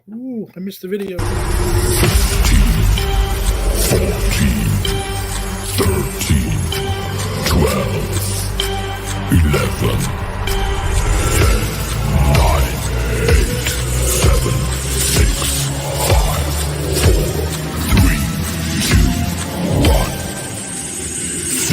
Ooh, I missed the video. 14, 13, 12, 11, 10, 9, 8, 7, 6, 5, 4, 3, 2, 1, 0.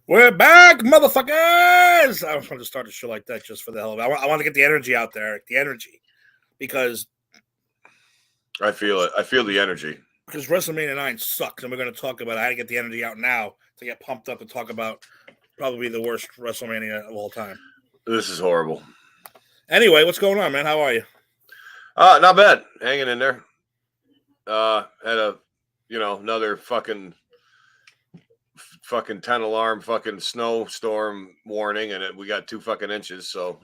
We're back, motherfuckers! I was going to start a show like that just for the hell of it. I want to get the energy out there, the energy, because I feel it. I feel the energy. Because WrestleMania 9 sucks, and we're going to talk about it. I had to get the energy out now to get pumped up to talk about probably the worst WrestleMania of all time. This is horrible. Anyway, what's going on, man? How are you? Not bad. Hanging in there. Had another fucking 10 alarm fucking snowstorm warning, and we got 2 fucking inches. So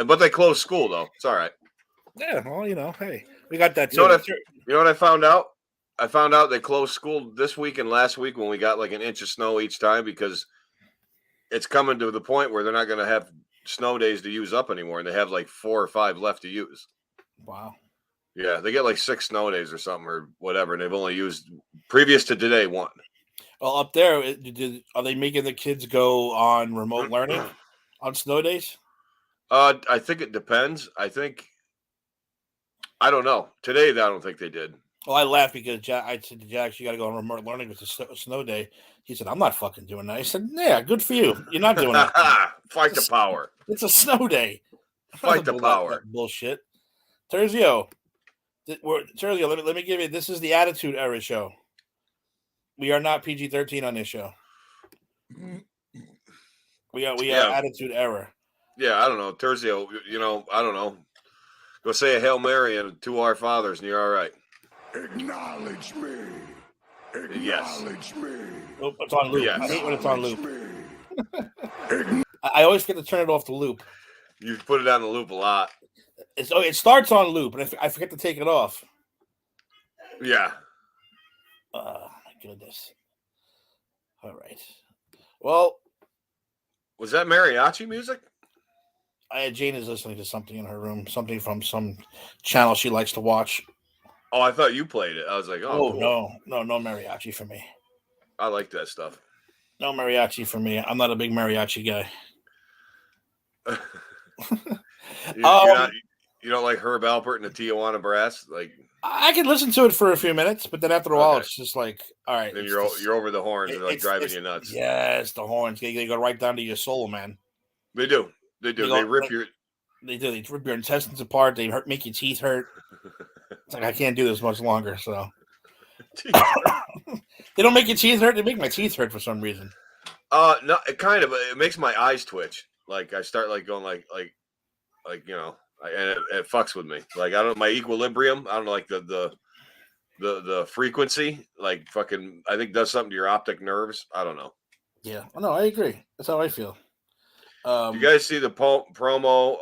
but they closed school though. It's all right. Yeah, well, hey, we got that too. You know what I found out? I found out they closed school this week and last week when we got like an inch of snow each time because it's coming to the point where they're not going to have snow days to use up anymore, and they have like 4 or 5 left to use. Wow. Yeah, they get like 6 snow days or something or whatever, and they've only used previous to today 1. Well, up there, are they making the kids go on remote learning on snow days? I think it depends. I don't know. Today, I don't think they did. Well, I laughed because I said to Jack, you got to go on remote learning with the snow day. He said, I'm not fucking doing that. I said, yeah, good for you. You're not doing that. Fight the power. It's a snow day. Fight the power. That bullshit. Terzio, let me give you, this is the Attitude Era show. We are not PG-13 on this show. We are Attitude Era. Yeah, I don't know. Terzio, I don't know. Go say a Hail Mary and 2 Our Fathers, and you're all right. Acknowledge me. Acknowledge me. Oh, it's on loop. Yes. I hate when it's on loop. I always get to turn it off the loop. You put it on the loop a lot. It starts on loop, and I forget to take it off. Yeah. Oh, my goodness. All right. Well. Was that mariachi music? Jane is listening to something in her room, something from some channel she likes to watch. Oh, I thought you played it. I was like, oh cool. No mariachi for me. I like that stuff. No mariachi for me. I'm not a big mariachi guy. You don't like Herb Alpert and the Tijuana Brass? Like, I can listen to it for a few minutes, but then after a while, It's just like, all right. Then you're over the horns and like driving you nuts. Yes, the horns. They go right down to your soul, man. They do. They rip your. They do. They rip your intestines apart. They make your teeth hurt. It's like I can't do this much longer. So they don't make your teeth hurt. They make my teeth hurt for some reason. No, it makes my eyes twitch. Like I start like going like and it fucks with me. Like I don't my equilibrium. I don't know like the frequency. Like fucking, I think does something to your optic nerves. I don't know. Yeah, no, I agree. That's how I feel. You guys see the promo?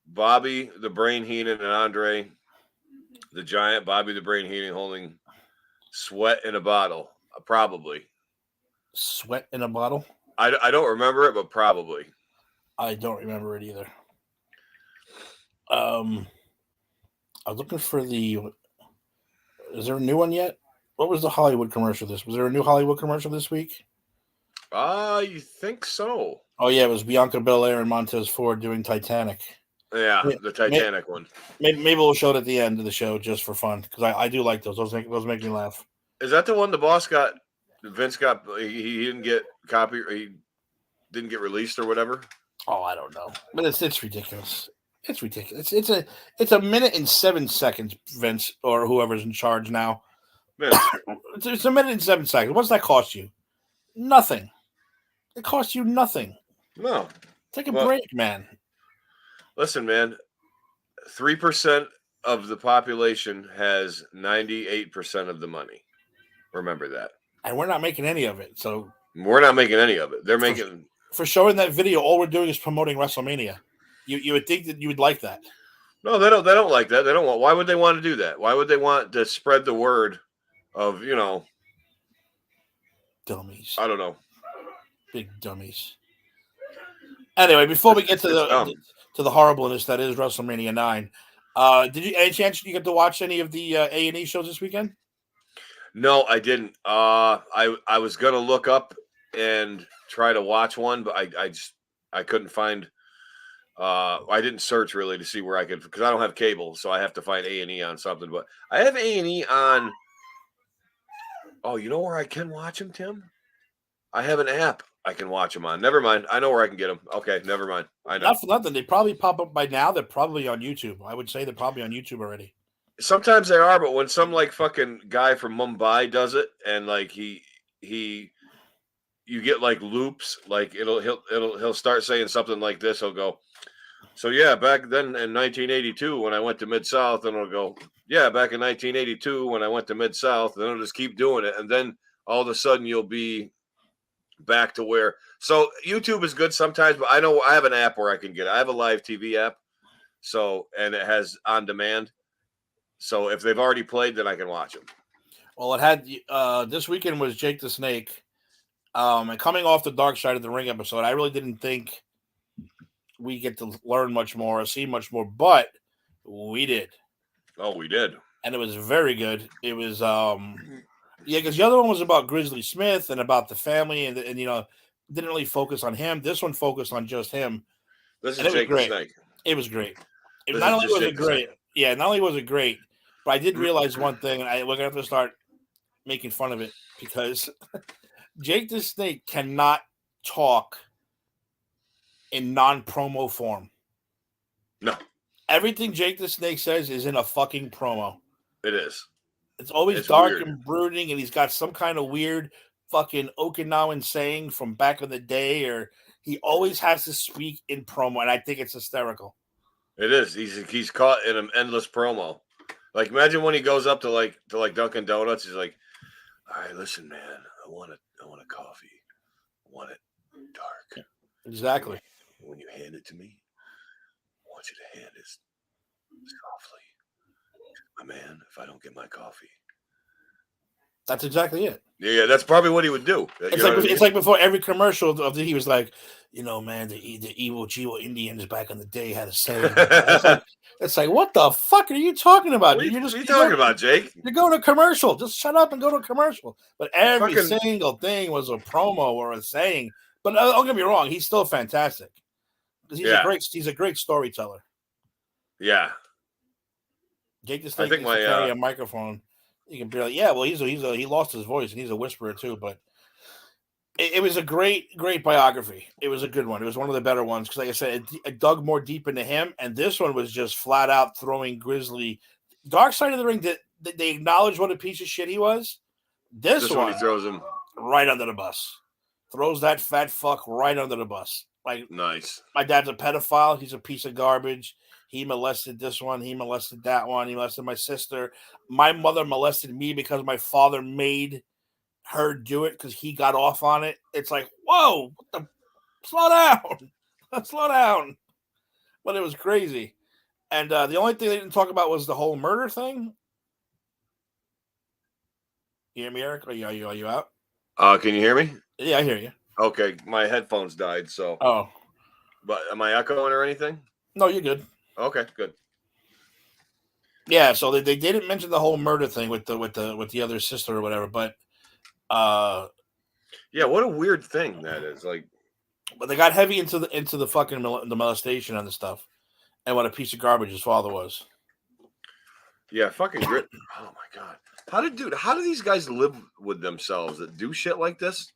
Bobby the Brain Heenan and Andre the Giant. Bobby the Brain Heenan holding sweat in a bottle. Probably. Sweat in a bottle? I don't remember it, but probably. I don't remember it either. I was looking for is there a new one yet? What was the Hollywood commercial Was there a new Hollywood commercial this week? You think so? Oh, yeah, it was Bianca Belair and Montez Ford doing Titanic. Yeah, the Titanic one. Maybe we'll show it at the end of the show just for fun, because I do like those. Those make me laugh. Is that the one the boss got? Vince got he didn't get he didn't get released or whatever. Oh, I don't know, but it's ridiculous. It's ridiculous. It's a minute and 7 seconds, Vince, or whoever's in charge now. Vince. It's a minute and 7 seconds. What's that cost you? Nothing. It costs you nothing. No. Take a break, man. Listen, man. 3% of the population has 98% of the money. Remember that. And we're not making any of it. So we're not making any of it. They're making for showing that video. All we're doing is promoting WrestleMania. You would think that you would like that. No, they don't. They don't like that. They don't want. Why would they want to do that? Why would they want to spread the word of dummies? I don't know. Big dummies. Anyway, before we get to the horribleness that is WrestleMania 9, did you any chance you get to watch any of the A&E shows this weekend? No, I didn't. I was gonna look up and try to watch one, but I couldn't find. I didn't search really to see where I could, because I don't have cable, so I have to find A&E on something. But I have A&E on. Oh, you know where I can watch them, Tim? I have an app I can watch them on. Never mind. I know where I can get them. Okay, never mind. I know. Not for nothing. They probably pop up by now. They're probably on YouTube. I would say they're probably on YouTube already. Sometimes they are, but when some like fucking guy from Mumbai does it, and like you get like loops, like he'll start saying something like this. He'll go, so yeah, back then in 1982 when I went to Mid-South, and it'll go, yeah, back in 1982 when I went to Mid-South, and it'll just keep doing it, and then all of a sudden you'll be back to where. So YouTube is good sometimes, but I know I have an app where I can get it. I have a live TV app, so, and it has on demand. So if they've already played, then I can watch them. Well, it had this weekend was Jake the Snake, and coming off the Dark Side of the Ring episode, I really didn't think we get to learn much more or see much more, but we did. Oh, we did, and it was very good. It was because the other one was about Grizzly Smith and about the family, and didn't really focus on him. This one focused on just him. This is Jake the Snake. It was great. Not only was it great, but I did realize one thing, and we're going to have to start making fun of it, because Jake the Snake cannot talk in non-promo form. No. Everything Jake the Snake says is in a fucking promo. It is. It's always dark and brooding, and he's got some kind of weird fucking Okinawan saying from back in the day, or he always has to speak in promo, and I think it's hysterical. It is. He's caught in an endless promo. Like, imagine when he goes up to like Dunkin' Donuts. He's like, "All right, listen, man. I want a coffee. I want it dark. Exactly. When you hand it to me, I want you to hand it softly. My man, if I don't get my coffee." That's exactly it. Yeah, that's probably what he would do. It's like before every commercial he was like, man, the evil Jiwa Indians back in the day had a saying. It's like, what the fuck are you talking about? What are you talking about, Jake? You're going to commercial. Just shut up and go to a commercial. But every single thing was a promo or a saying. But don't get me wrong, he's still fantastic. Because he's a great storyteller. Yeah. Jake the Snake can carry a microphone. You can be like, yeah, well, he lost his voice and he's a whisperer too. But it was a great biography. It was a good one. It was one of the better ones because, like I said, it dug more deep into him. And this one was just flat out throwing Grizzly. Dark Side of the Ring, they acknowledge what a piece of shit he was. This one, he throws him right under the bus. Throws that fat fuck right under the bus. Like, nice. My dad's a pedophile. He's a piece of garbage. He molested this one. He molested that one. He molested my sister. My mother molested me because my father made her do it because he got off on it. It's like, whoa, slow down. Slow down. But it was crazy. And the only thing they didn't talk about was the whole murder thing. You hear me, Eric? Are you out? Can you hear me? Yeah, I hear you. Okay, my headphones died, so. Oh. But am I echoing or anything? No, you're good. Okay, good. Yeah, so they didn't mention the whole murder thing with the other sister or whatever, but yeah, what a weird thing that is. Like, but they got heavy into the fucking the molestation and the stuff, and what a piece of garbage his father was. Yeah, fucking grit. Oh my god, how do these guys live with themselves that do shit like this?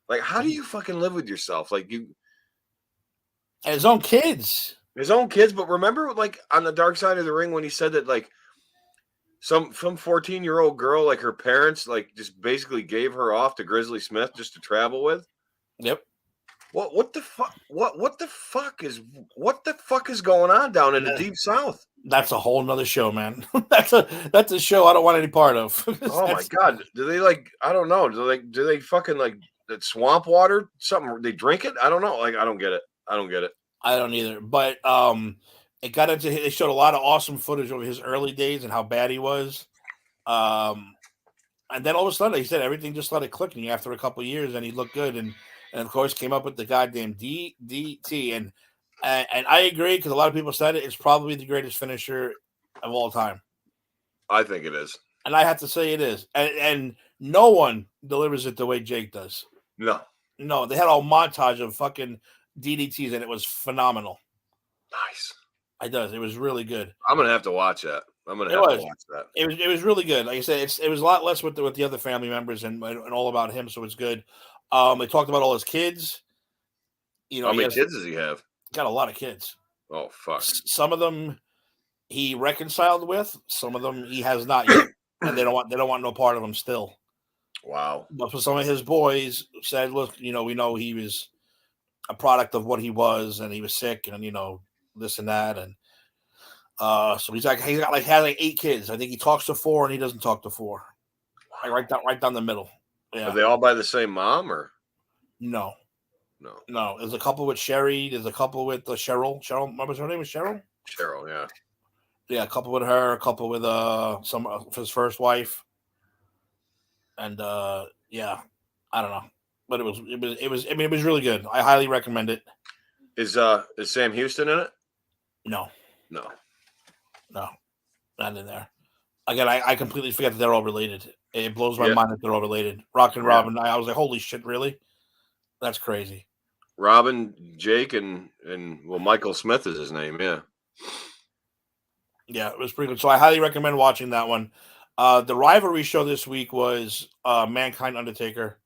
Like, how do you fucking live with yourself? Like, you and his own kids. His own kids, but remember, like on the Dark Side of the Ring, when he said that, like some 14-year-old girl, like her parents, like just basically gave her off to Grizzly Smith just to travel with. Yep. What the fuck? What the fuck is going on down in the Deep South? That's a whole nother show, man. that's a show I don't want any part of. Oh my god! Do they like? I don't know. Do they fucking like that swamp water? Something they drink it? I don't know. Like I don't get it. I don't get it. I don't either. But it got into. They showed a lot of awesome footage of his early days and how bad he was. And then all of a sudden, he said everything just started clicking after a couple of years, and he looked good, and of course came up with the goddamn DDT, and I agree because a lot of people said it's probably the greatest finisher of all time. I think it is, and I have to say it is, and no one delivers it the way Jake does. No, they had a montage of fucking DDTs, and it was phenomenal. Nice. It does. It was really good. I'm gonna have to watch that. I'm gonna have to watch that. It was really good. Like I said, it was a lot less with the other family members and all about him, so it's good. They talked about all his kids. You know, how many kids does he have? Got a lot of kids. Oh fuck! Some of them he reconciled with. Some of them he has not yet, and they don't want no part of him still. Wow. But for some of his boys said, "Look, we know he was a product of what he was, and he was sick, and this and that, and." So he's got like 8 kids. I think he talks to 4 and he doesn't talk to 4. Like right down the middle. Yeah. Are they all by the same mom or? No. There's a couple with Sherry. There's a couple with Cheryl. Remember her name was Cheryl? Cheryl, yeah. Yeah, a couple with her. A couple with some of his first wife. And yeah, I don't know, but it was. I mean, it was really good. I highly recommend it. Is Sam Houston in it? No, not in there. Again, I completely forget that they're all related. It blows my mind that they're all related. Rock and Robin. I was like, holy shit, really? That's crazy. Robin, Jake, and well, Michael Smith is his name. Yeah. Yeah, it was pretty good. So I highly recommend watching that one. The rivalry show this week was Mankind Undertaker.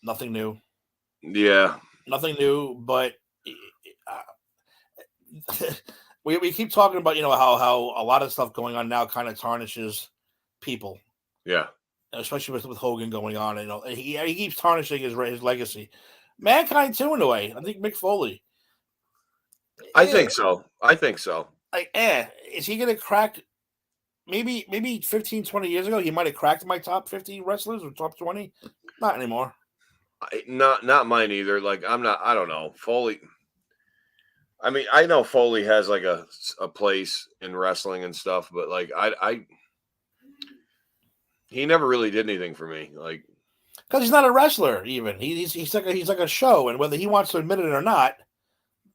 Nothing new. Yeah. Nothing new, but we keep talking about how a lot of stuff going on now kind of tarnishes people. Yeah. Especially with Hogan going on, he keeps tarnishing his legacy. Mankind too, in a way. I think Mick Foley. I think so. Like, is he gonna crack? Maybe 15, 20 years ago, he might have cracked my top 50 wrestlers or top 20. Not anymore. Not mine either. Like I don't know. Foley. I mean, I know Foley has like a place in wrestling and stuff, but like he never really did anything for me. Like, because he's not a wrestler. Even he's like a show, and whether he wants to admit it or not,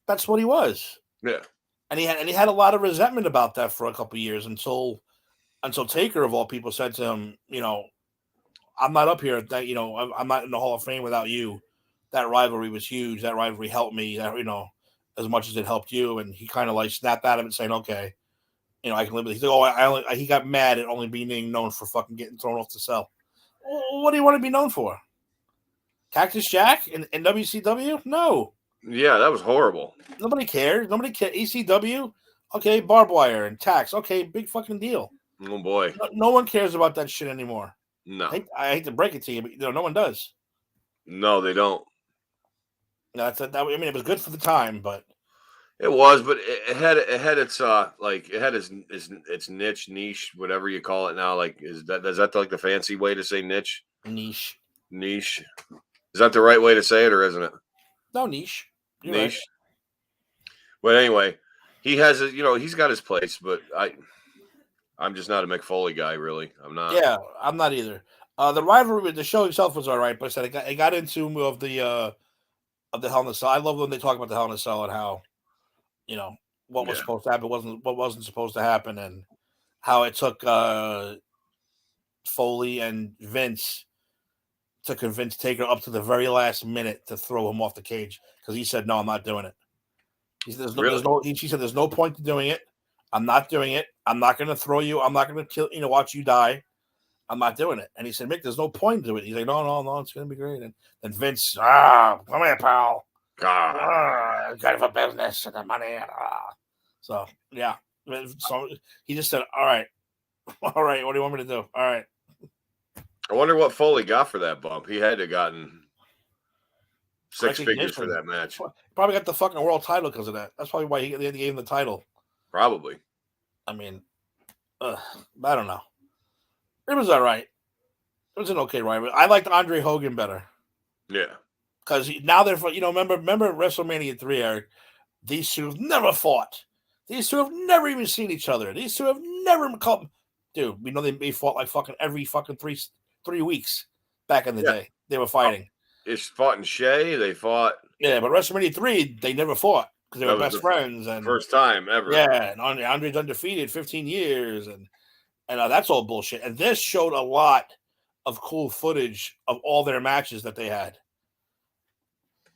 that's what he was. Yeah. And he had a lot of resentment about that for a couple of years until Taker of all people said to him, I'm not up here. That I'm not in the Hall of Fame without you. That rivalry was huge. That rivalry helped me. That as much as it helped you. And he kind of like snapped at him and saying, okay, I can live with it. He's like, he got mad at only being known for fucking getting thrown off the cell. Well, what do you want to be known for? Cactus Jack in WCW? No. Yeah, that was horrible. Nobody cared. Nobody cared. ECW? Okay, barbed wire and tax. Okay, big fucking deal. Oh, boy. No one cares about that shit anymore. No. I hate to break it to you, but no one does. No, they don't. No, it was good for the time, but it was. But it had its like it had its niche, whatever you call it now. Like is that like the fancy way to say niche? Niche. Is that the right way to say it, or isn't it? No, niche. You're niche. Right. But anyway, he has he's got his place, but I'm just not a Mick Foley guy, really. I'm not. Yeah, I'm not either. The rivalry, the show itself was all right, but I said it got into of the Hell in a Cell. I love when they talk about the Hell in a Cell and how, what was supposed to happen, what wasn't supposed to happen, and how it took Foley and Vince to convince Taker up to the very last minute to throw him off the cage because he said, "No, I'm not doing it." He said, She said, "There's no point to doing it. I'm not doing it. I'm not going to throw you. I'm not going to kill. Watch you die. I'm not doing it." And he said, "Mick, there's no point to it." He's like, "No, it's going to be great." And then Vince, come here, pal. Kind of a business and the money. So yeah. So he just said, "All right, all right. What do you want me to do? All right." I wonder what Foley got for that bump. He had to have gotten 6 figures for Recognition. that match. Probably got the fucking world title because of that. That's probably why they gave him the title. Probably. I mean, I don't know. It was all right. It was an okay rivalry. I liked Andre Hogan better. Yeah. Because now they're, remember WrestleMania 3, Eric? These two have never fought. These two have never even seen each other. These two have never come. Dude, we know they fought like fucking every fucking three weeks back in the day. They were fighting. They fought in Shea. They fought. Yeah, but WrestleMania 3, they never fought because they were best friends. And first time ever. Yeah, and Andre's undefeated 15 years. And that's all bullshit. And this showed a lot of cool footage of all their matches that they had.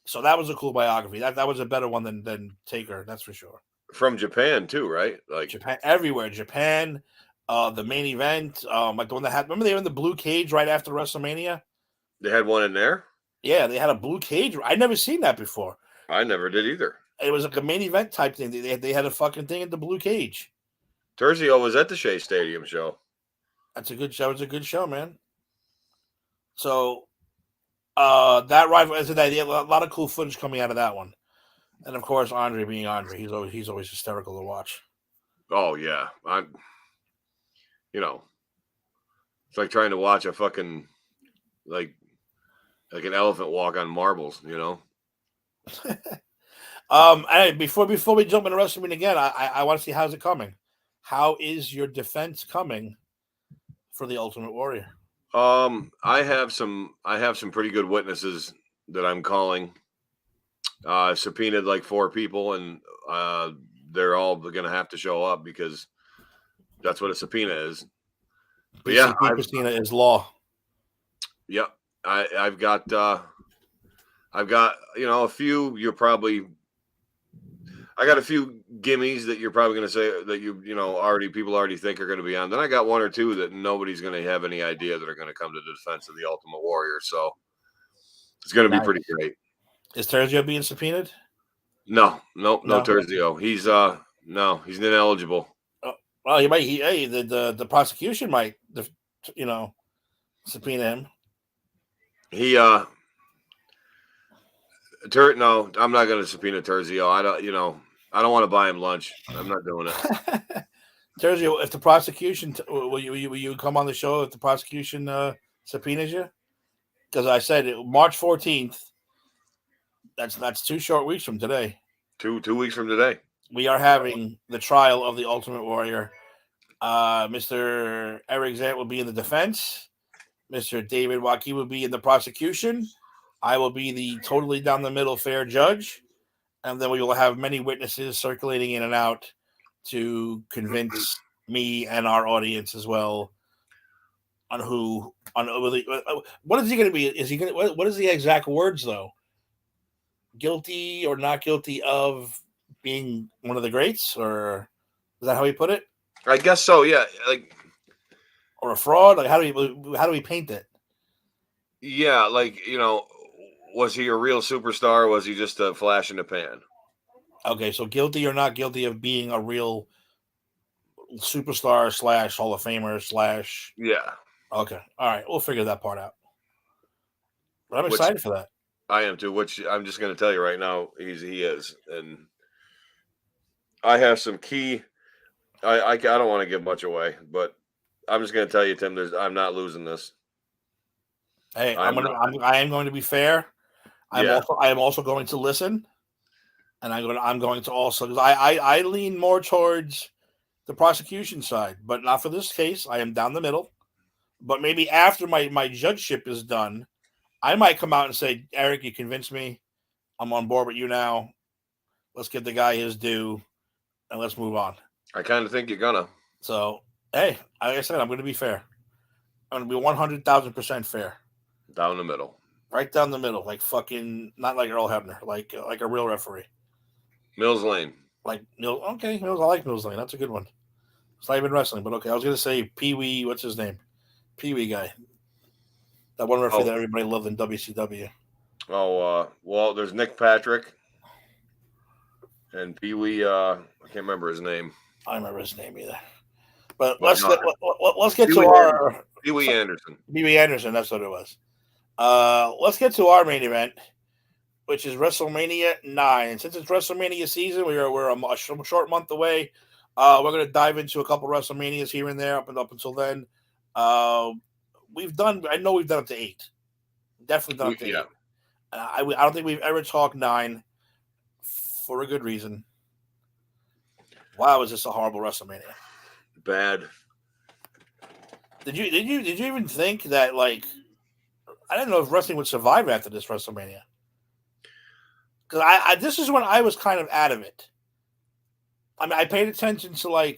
So that was a cool biography. That was a better one than Taker, that's for sure. From Japan too, right? Like Japan, everywhere. Japan, the main event, like the one that had. Remember they were in the blue cage right after WrestleMania. They had one in there. Yeah, they had a blue cage. I'd never seen that before. I never did either. It was like a main event type thing. They had a fucking thing at the blue cage. Terzio was at the Shea Stadium show. That's a good show. It's a good show, man. So. That rivalry, a lot of cool footage coming out of that one, and of course Andre being Andre, he's always hysterical to watch. Oh yeah, it's like trying to watch a fucking like an elephant walk on marbles, Before we jump into WrestleMania again, I want to see how's it coming. How is your defense coming for the Ultimate Warrior? I have some pretty good witnesses that I'm calling. I've subpoenaed like 4 people, and they're all going to have to show up because that's what a subpoena is. But yeah, subpoena is law. Yep, I've got a few. I got a few gimmies that you're probably going to say that people already think are going to be on. Then I got 1 or 2 that nobody's going to have any idea that are going to come to the defense of the Ultimate Warrior. So it's going to be pretty great. Is Terzio being subpoenaed? No, Terzio. He's he's ineligible. Well, he might. The prosecution might, subpoena him. No, I'm not going to subpoena Terzio. I don't want to buy him lunch. I'm not doing it. Terzio, if the prosecution, will you come on the show if the prosecution subpoenas you? Because I said March 14th. That's 2 short weeks from today. 2 weeks from today. We are having the trial of the Ultimate Warrior. Mr. Eric Zant will be in the defense. Mr. David Waki will be in the prosecution. I will be the totally down the middle fair judge. And then we will have many witnesses circulating in and out to convince me and our audience as well on what is he going to be? Is he going to, what is the exact words though? Guilty or not guilty of being one of the greats, or is that how he put it? I guess so. Yeah. Or a fraud? Like how do we paint it? Yeah. Was he a real superstar? Or was he just a flash in the pan? Okay, so guilty or not guilty of being a real superstar / Hall of Famer / Yeah. Okay, all right, we'll figure that part out. But I'm excited for that. I am too. Which I'm just going to tell you right now, he is, and I have some key. I don't want to give much away, but I'm just going to tell you, Tim. I'm not losing this. Hey, I am going to be fair. I am also going to listen, and I'm going to also, because I lean more towards the prosecution side, but not for this case. I am down the middle. But maybe after my judgeship is done, I might come out and say, Eric, you convinced me. I'm on board with you now. Let's give the guy his due, and let's move on. I kind of think you're gonna. So, hey, like I said, I'm going to be fair. I'm going to be 100,000% fair. Down the middle. Right down the middle, like fucking, not like Earl Hebner, like a real referee. Mills Lane. Mills. I like Mills Lane. That's a good one. It's not even wrestling, but okay. I was going to say Pee Wee, what's his name? Pee Wee guy. That one referee that everybody loved in WCW. Oh, well, there's Nick Patrick and Pee Wee. I can't remember his name, I don't remember his name either. But but no, let's get Pee to Wee Anderson. our Pee Wee Anderson. BB Anderson. That's what it was. Let's get to our main event, which is WrestleMania 9. Since it's WrestleMania season, we're a short month away. We're going to dive into a couple WrestleManias here and there up until then. I know we've done it to 8. Definitely done it to 8. Yeah. I don't think we've ever talked 9 for a good reason. Wow, is this a horrible WrestleMania? Bad. Did you even think that, like, I didn't know if wrestling would survive after this WrestleMania? Because this is when I was kind of out of it. I mean, I paid attention to I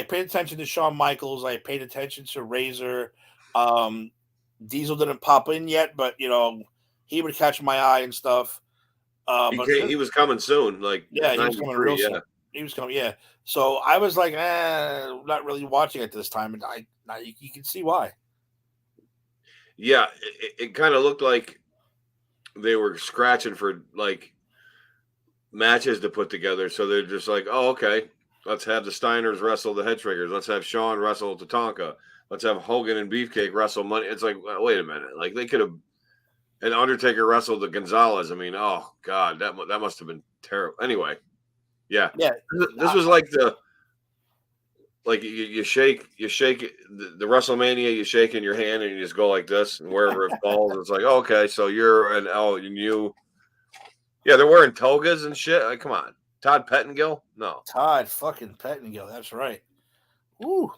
paid attention to Shawn Michaels. I paid attention to Razor. Diesel didn't pop in yet, but he would catch my eye and stuff. He was coming soon. Like, yeah, he was coming real soon. Yeah. He was coming, yeah. So I was like, not really watching it this time, and you can see why. Yeah, it kind of looked like they were scratching for like matches to put together. So they're just like, oh, okay, let's have the Steiners wrestle the Head Shrinkers. Let's have Shawn wrestle Tatanka. Let's have Hogan and Beefcake wrestle Money. It's like, wait a minute, like they could have. And Undertaker wrestled the Gonzalez. I mean, oh God, that must have been terrible. Anyway, yeah. This was like you shake the WrestleMania, you shake in your hand and you just go like this, and wherever it falls, it's like, oh, okay, so you're an L and you. Yeah, they're wearing togas and shit. Like, come on, Todd Pettengill? No, Todd fucking Pettengill. That's right. Woo.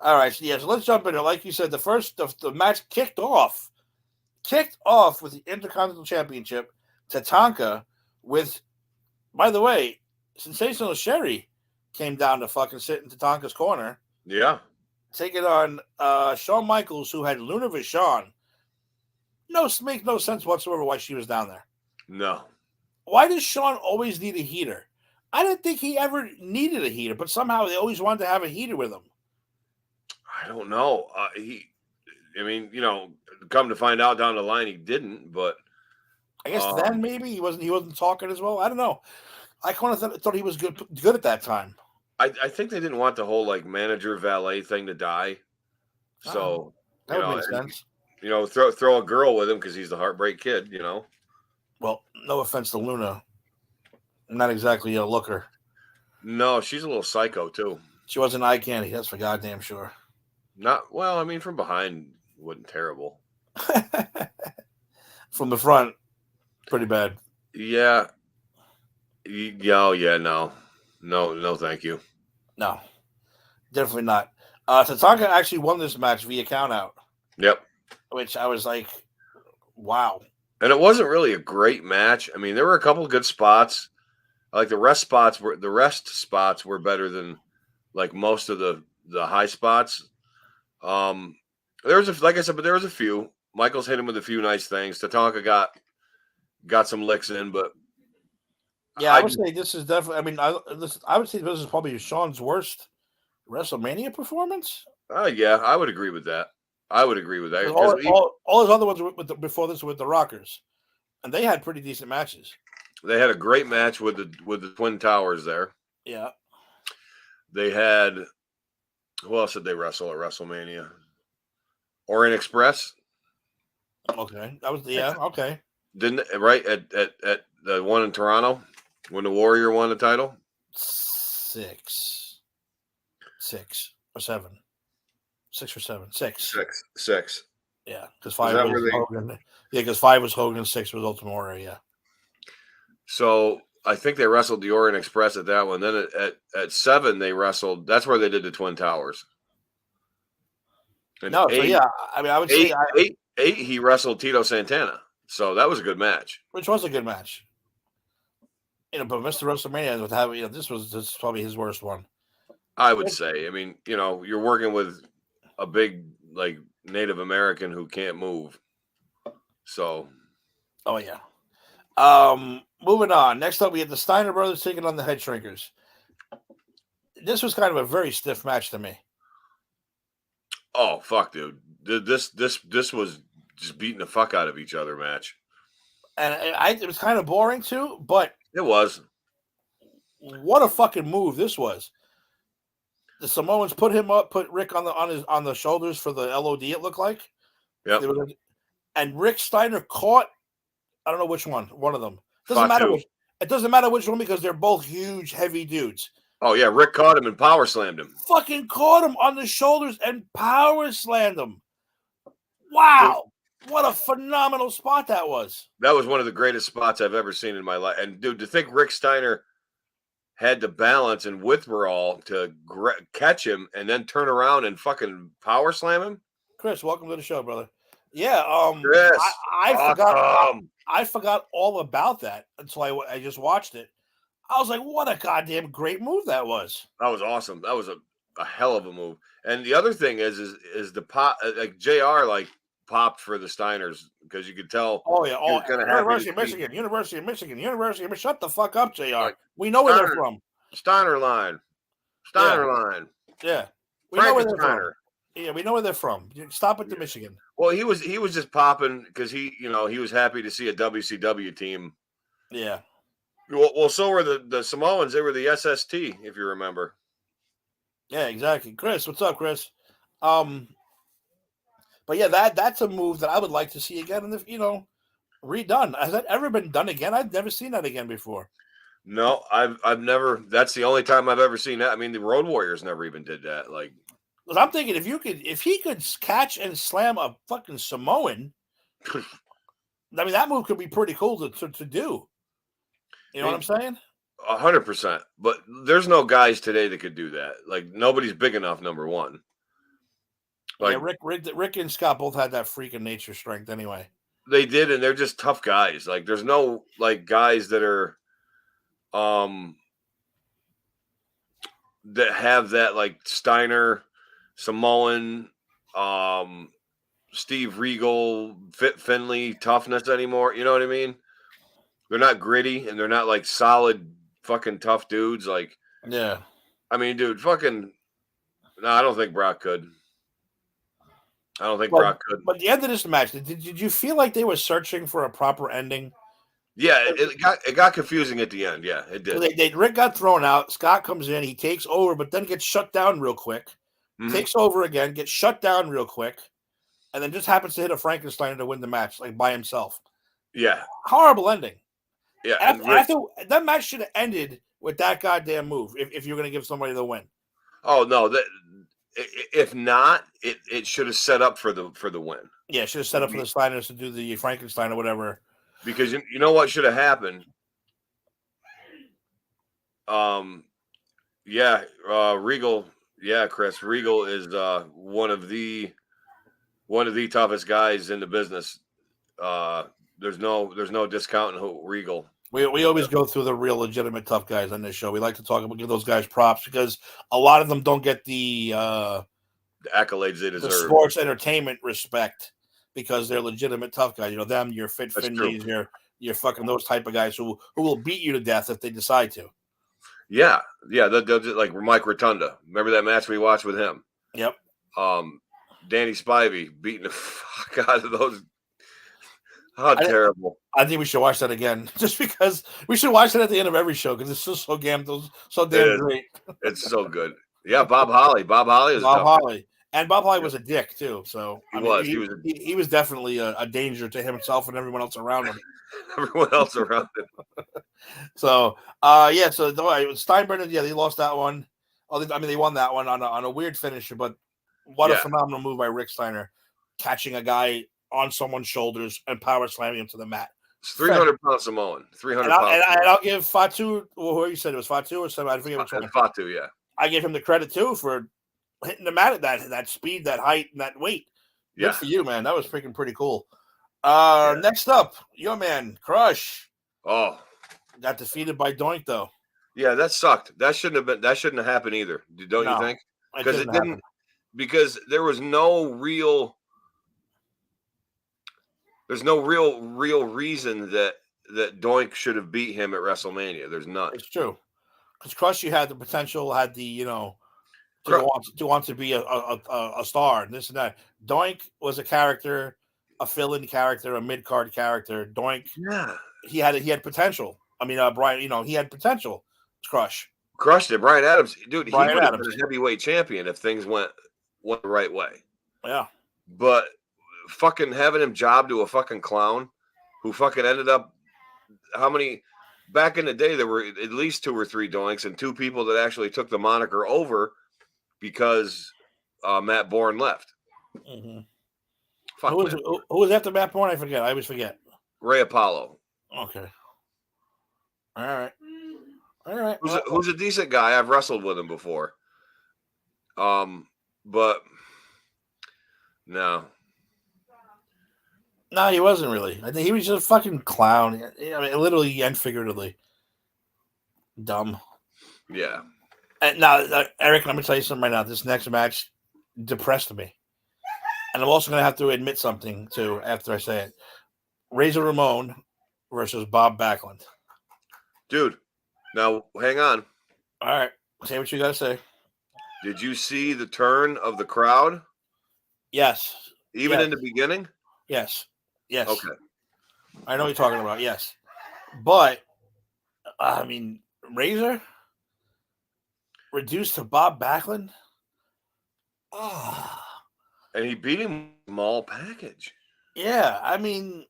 All right, so let's jump into it. Like you said, the match kicked off with the Intercontinental Championship. Tatanka with, by the way, Sensational Sherry came down to fucking sit in Tatanka's corner. Yeah. Taking on Shawn Michaels, who had Luna Vachon. Make no sense whatsoever why she was down there. No. Why does Shawn always need a heater? I didn't think he ever needed a heater, but somehow they always wanted to have a heater with him. I don't know. Come to find out down the line, he didn't. But I guess then maybe he wasn't talking as well. I don't know. I kind of thought he was good at that time. I think they didn't want the whole like manager valet thing to die. So that would make sense. Throw a girl with him because he's the Heartbreak Kid. Well, no offense to Luna, not exactly a looker. No, she's a little psycho too. She wasn't eye candy. That's for goddamn sure. Not well. I mean, from behind wasn't terrible. From the front, pretty bad. Yeah. Oh yeah. No. Thank you. No, definitely not. Tatanka actually won this match via countout. Yep. Which I was like, wow. And it wasn't really a great match. I mean, there were a couple of good spots. Like the rest spots were better than like most of the high spots. There was like I said, but there was a few. Michaels hit him with a few nice things. Tatanka got some licks in, but yeah, I would say this is definitely. I mean, I would say this is probably Shawn's worst WrestleMania performance. Yeah, I would agree with that. All his other ones before this were with the Rockers, and they had pretty decent matches. They had a great match with the Twin Towers there. Yeah. They had, who else did they wrestle at WrestleMania? Orient Express. Okay, that was okay. Didn't right at the one in Toronto when the Warrior won the title? 6 or 7. 6 or 7. 6. 6. Yeah, because 5 was Hogan. Yeah, because 5 was Hogan, 6 was Ultimate Warrior. Yeah. So I think they wrestled the Orient Express at that one. Then at 7 they wrestled. That's where they did the Twin Towers. And I mean, I would say 8 he wrestled Tito Santana. So that was a good match. Which was a good match. But Mr. WrestleMania would have this is probably his worst one. I would say. I mean, you're working with a big like Native American who can't move. So. Oh yeah. Moving on. Next up, we have the Steiner brothers taking on the Head Shrinkers. This was kind of a very stiff match to me. Oh fuck, dude! This was just beating the fuck out of each other match. And it was kind of boring too, but it was. What a fucking move this was. The Samoans put Rick on the shoulders for the LOD. It looked like. Yep. And Rick Steiner caught. I don't know which one. One of them. Doesn't matter which. It doesn't matter which one because they're both huge, heavy dudes. Oh yeah, Rick caught him and power slammed him. Fucking caught him on the shoulders and power slammed him. Wow. What a phenomenal spot that was. That was one of the greatest spots I've ever seen in my life. And dude, to think Rick Steiner had the balance and withdrawal to catch him and then turn around and fucking power slam him. Chris, welcome to the show, brother. Yeah, Chris, I forgot all about that until I just watched it. I was like, what a goddamn great move that was. That was awesome. That was a hell of a move. And the other thing is the pop, like JR popped for the Steiners because you could tell. Oh yeah, University of Michigan. Shut the fuck up, JR. We know where they're from. Steiner line. Yeah, we know where they're from. Yeah, we know where they're from. Stop at the Michigan. Well, he was just popping because he was happy to see a WCW team. Yeah. Well, so were the Samoans. They were the SST, if you remember. Yeah, exactly. Chris, what's up, Chris? But yeah, that's a move that I would like to see again, and redone. Has that ever been done again? I've never seen that again before. No, I've never. That's the only time I've ever seen that. I mean, the Road Warriors never even did that. Like, because I'm thinking if he could catch and slam a fucking Samoan, I mean, that move could be pretty cool to do. You know what I'm saying? 100%. But there's no guys today that could do that. Like, nobody's big enough. Number one. Like, yeah, Rick and Scott both had that freaking nature strength anyway. They did, and they're just tough guys. Like, there's no guys that are that have that Steiner, Samoan, Steve Regal, Finley toughness anymore. You know what I mean? They're not gritty and they're not solid fucking tough dudes. Yeah. I mean, dude, fucking. No, I don't think Brock could. Brock could. But the end of this match, did you feel like they were searching for a proper ending? Yeah, it got confusing at the end. Yeah, it did. Rick got thrown out. Scott comes in, he takes over, but then gets shut down real quick. Mm-hmm. Takes over again, gets shut down real quick, and then just happens to hit a Frankenstein to win the match by himself. Yeah, horrible ending. Yeah, after that match should have ended with that goddamn move. If you're going to give somebody the win. Oh no, if not, it should have set up for the win. Yeah, should have set up for the Steiners to do the Frankenstein or whatever. Because you know what should have happened? Regal. Yeah, Chris. Regal is one of the toughest guys in the business. There's no discounting Regal. We always go through the real legitimate tough guys on this show. We like to talk about, give those guys props because a lot of them don't get the accolades they deserve. The sports entertainment respect because they're legitimate tough guys. Them, your Fit Finleys, your fucking those type of guys who will beat you to death if they decide to. Yeah. They'll just, like Mike Rotunda. Remember that match we watched with him? Yep. Danny Spivey beating the fuck out of those. How terrible. I think we should watch that again, just because we should watch it at the end of every show because it's so damn great. It's so good. Yeah, Bob Holly. Bob Holly was Bob Holly. And Bob Holly was a dick too. So he was definitely a danger to himself and everyone else around him. So Steinbrenner, they lost that one. They won that one on a weird finisher, but what a phenomenal move by Rick Steiner, catching a guy on someone's shoulders and power slamming him to the mat. 300-pound Samoan. 300 pounds. And I'll give Fatu, who you said it was Fatu or something. I forget which one. Fatu, yeah. I give him the credit too for hitting the mat at that speed, that height, and that weight. Good for you, man. That was freaking pretty cool. Next up, your man, Crush. Oh. Got defeated by Doink, though. Yeah, that sucked. That shouldn't have happened either. Don't you think? Because it didn't. Because there was no real. There's no real reason that Doink should have beat him at WrestleMania. There's none. It's true. Because Crush, you had the potential, had the to want to be a star and this and that. Doink was a character. a fill-in character, a mid-card character. Doink. Yeah. He had potential. I mean, Brian, he had potential. Crush. Crushed it. Brian Adams, dude, he Brian would have Adams. been a heavyweight champion if things went the right way. Yeah. But fucking having him job to a fucking clown who fucking ended up back in the day there were at least 2 or 3 Doinks and 2 people that actually took the moniker over because Matt Bourne left. Mm-hmm. Fuck, who was after Matt Bourne? I forget. I always forget. Ray Apollo. Okay. All right. Who's a decent guy. I've wrestled with him before. But no. No, he wasn't really. I think he was just a fucking clown. I mean, literally and figuratively. Dumb. Yeah. And now, Eric, let me tell you something right now. This next match depressed me. And I'm also going to have to admit something, too, after I say it. Razor Ramon versus Bob Backlund. Dude, now hang on. All right. Say what you got to say. Did you see the turn of the crowd? Yes. Even in the beginning? Yes. Okay. I know what you're talking about. Yes. But, I mean, Razor reduced to Bob Backlund? And he beat him small package. Yeah. I mean,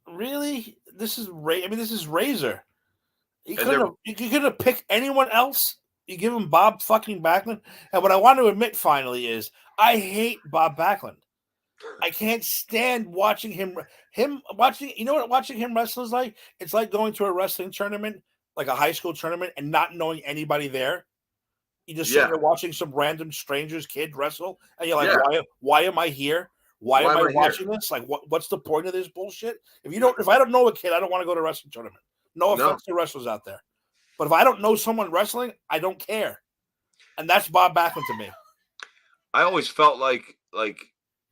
really? This is Razor. You could have picked anyone else. You give him Bob fucking Backlund. And what I want to admit finally is I hate Bob Backlund. I can't stand watching him watching. You know what watching him wrestle is like? It's like going to a wrestling tournament, like a high school tournament, and not knowing anybody there. You just sit there watching some random stranger's kid wrestle, and you're like, why am I here? Why am I watching this? Like, what's the point of this bullshit? If I don't know a kid, I don't want to go to a wrestling tournament. No offense to wrestlers out there. But if I don't know someone wrestling, I don't care. And that's Bob Backlund to me. I always felt like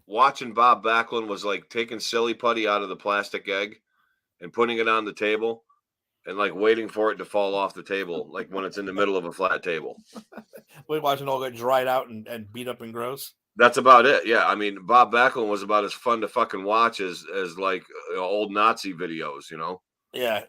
watching Bob Backlund was like taking silly putty out of the plastic egg and putting it on the table and like waiting for it to fall off the table, like when it's in the middle of a flat table. We're watching all get dried out and beat up and gross. That's about it. Yeah. I mean, Bob Backlund was about as fun to fucking watch as like old Nazi videos, you know? Yeah.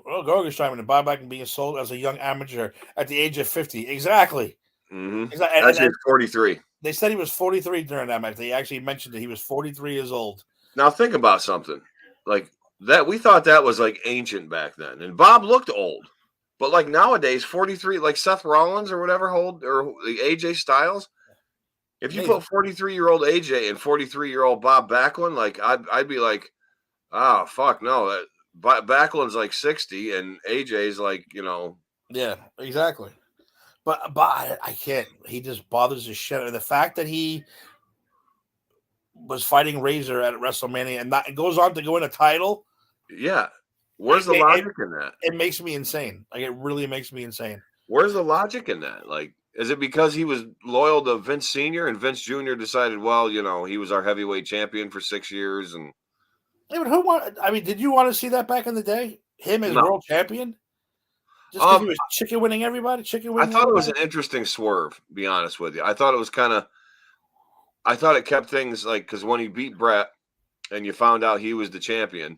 Gorgon's chiming in. Bob Backlund being sold as a young amateur at the age of 50. Exactly. Mm-hmm. Exactly. Actually, 43. They said he was 43 during that match. They actually mentioned that he was 43 years old. Now think about something like that. We thought that was like ancient back then, and Bob looked old. But like nowadays, 43, like Seth Rollins or whatever, or the AJ Styles. If you put 43-year-old AJ and 43-year-old Bob Backlund, like I'd be like, oh fuck no, Backlund's like 60 and AJ's like, you know. Yeah, exactly. But I can't. He just bothers the shit. And the fact that he was fighting Razor at WrestleMania and goes on to go in a title. Yeah. Where's the logic in that? It makes me insane. Like, it really makes me insane. Where's the logic in that? Like, is it because he was loyal to Vince Sr. and Vince Jr. decided, well, you know, he was our heavyweight champion for 6 years? And yeah, but did you want to see that back in the day? Him as world champion? Just because he was chicken winning everybody? I thought it was an interesting swerve, to be honest with you. I thought it kept things like, because when he beat Brett and you found out he was the champion,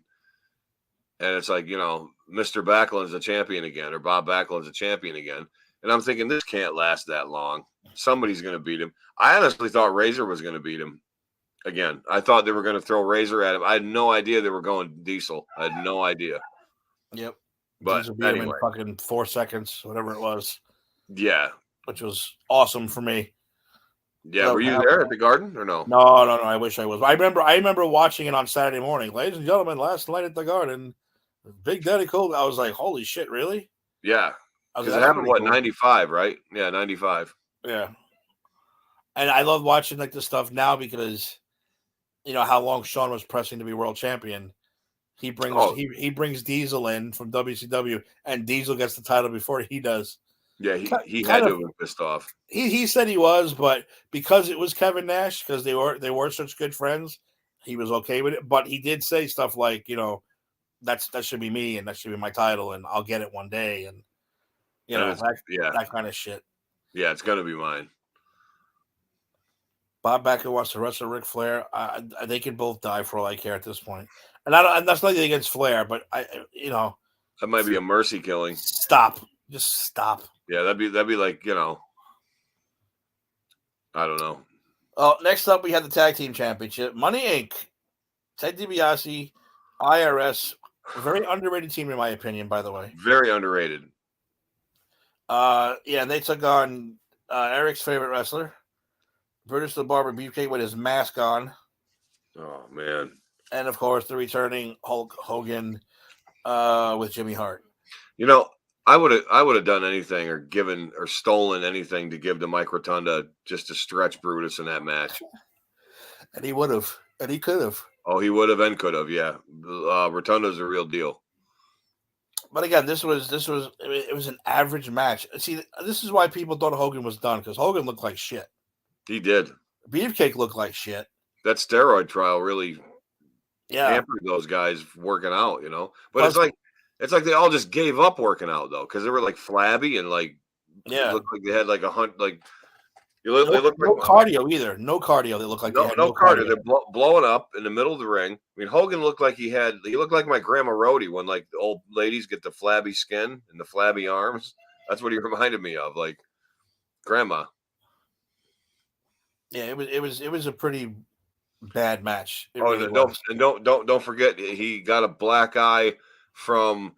and it's like, you know, Mr. Backlund's a champion again, or Bob Backlund's a champion again. And I'm thinking, this can't last that long. Somebody's going to beat him. I honestly thought Razor was going to beat him again. I thought they were going to throw Razor at him. I had no idea they were going Diesel. I had no idea. Yep. But anyway. In fucking 4 seconds, whatever it was. Yeah. Which was awesome for me. Yeah, were you there at the Garden or no? No. I wish I was. I remember watching it on Saturday morning. Ladies and gentlemen, last night at the Garden, Big Daddy Cool. I was like, holy shit, really? Yeah. Because it happened, 95, right? Yeah, 95. Yeah. And I love watching like this stuff now because, you know, how long Sean was pressing to be world champion. He brings Diesel in from WCW, and Diesel gets the title before he does. Yeah, he had to have been pissed off. He said he was, but because it was Kevin Nash, because they were such good friends, he was okay with it. But he did say stuff like, you know, that should be me, and that should be my title, and I'll get it one day, and you know, that kind of shit. Yeah, it's gonna be mine. Bob Backlund wants to wrestle Ric Flair. They can both die for all I care at this point. And I don't, and that's nothing against Flair, but That might be a mercy killing. stop. Just stop. Yeah, that'd be like, I don't know. Oh, next up we have the tag team championship. Money Inc. Ted DiBiase, IRS. A very underrated team in my opinion, by the way. Very underrated. And they took on Eric's favorite wrestler, Brutus the Barber Beefcake, with his mask on. Oh man. And of course the returning Hulk Hogan with Jimmy Hart. I would have done anything or given or stolen anything to give to Mike Rotunda just to stretch Brutus in that match. And he would have. And he could have. Oh, he would have and could have, yeah. Rotunda's a real deal. But again, it was an average match. See, this is why people thought Hogan was done, because Hogan looked like shit. He did. Beefcake looked like shit. That steroid trial really hampered those guys working out, But it's like they all just gave up working out though, because they were like flabby and like looked like they had like a hunt like. They look no like cardio either. No cardio. They look like no cardio. They're blowing up in the middle of the ring. I mean, Hogan looked like he looked like my grandma Rhodey when like the old ladies get the flabby skin and the flabby arms. That's what he reminded me of, like grandma. Yeah, it was a pretty bad match. Don't forget he got a black eye from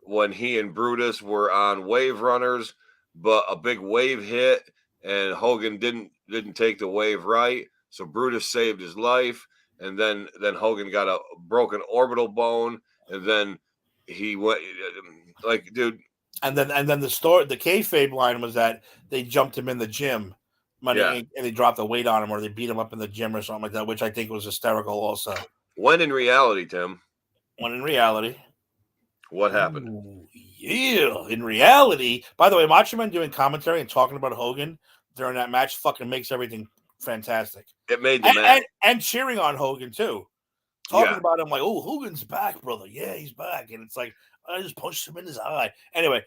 when he and Brutus were on Wave Runners, but a big wave hit. And Hogan didn't take the wave right, so Brutus saved his life, and then Hogan got a broken orbital bone, and then he went like, dude. And then the kayfabe line was that they jumped him in the gym, and they dropped the weight on him, or they beat him up in the gym or something like that, which I think was hysterical. Also, when in reality, Tim. What happened? Ooh, yeah, in reality. By the way, Macho Man doing commentary and talking about Hogan during that match fucking makes everything fantastic. It made the match. And cheering on Hogan too. Talking about him like, oh, Hogan's back, brother. Yeah, he's back. And it's like, I just punched him in his eye. Anyway,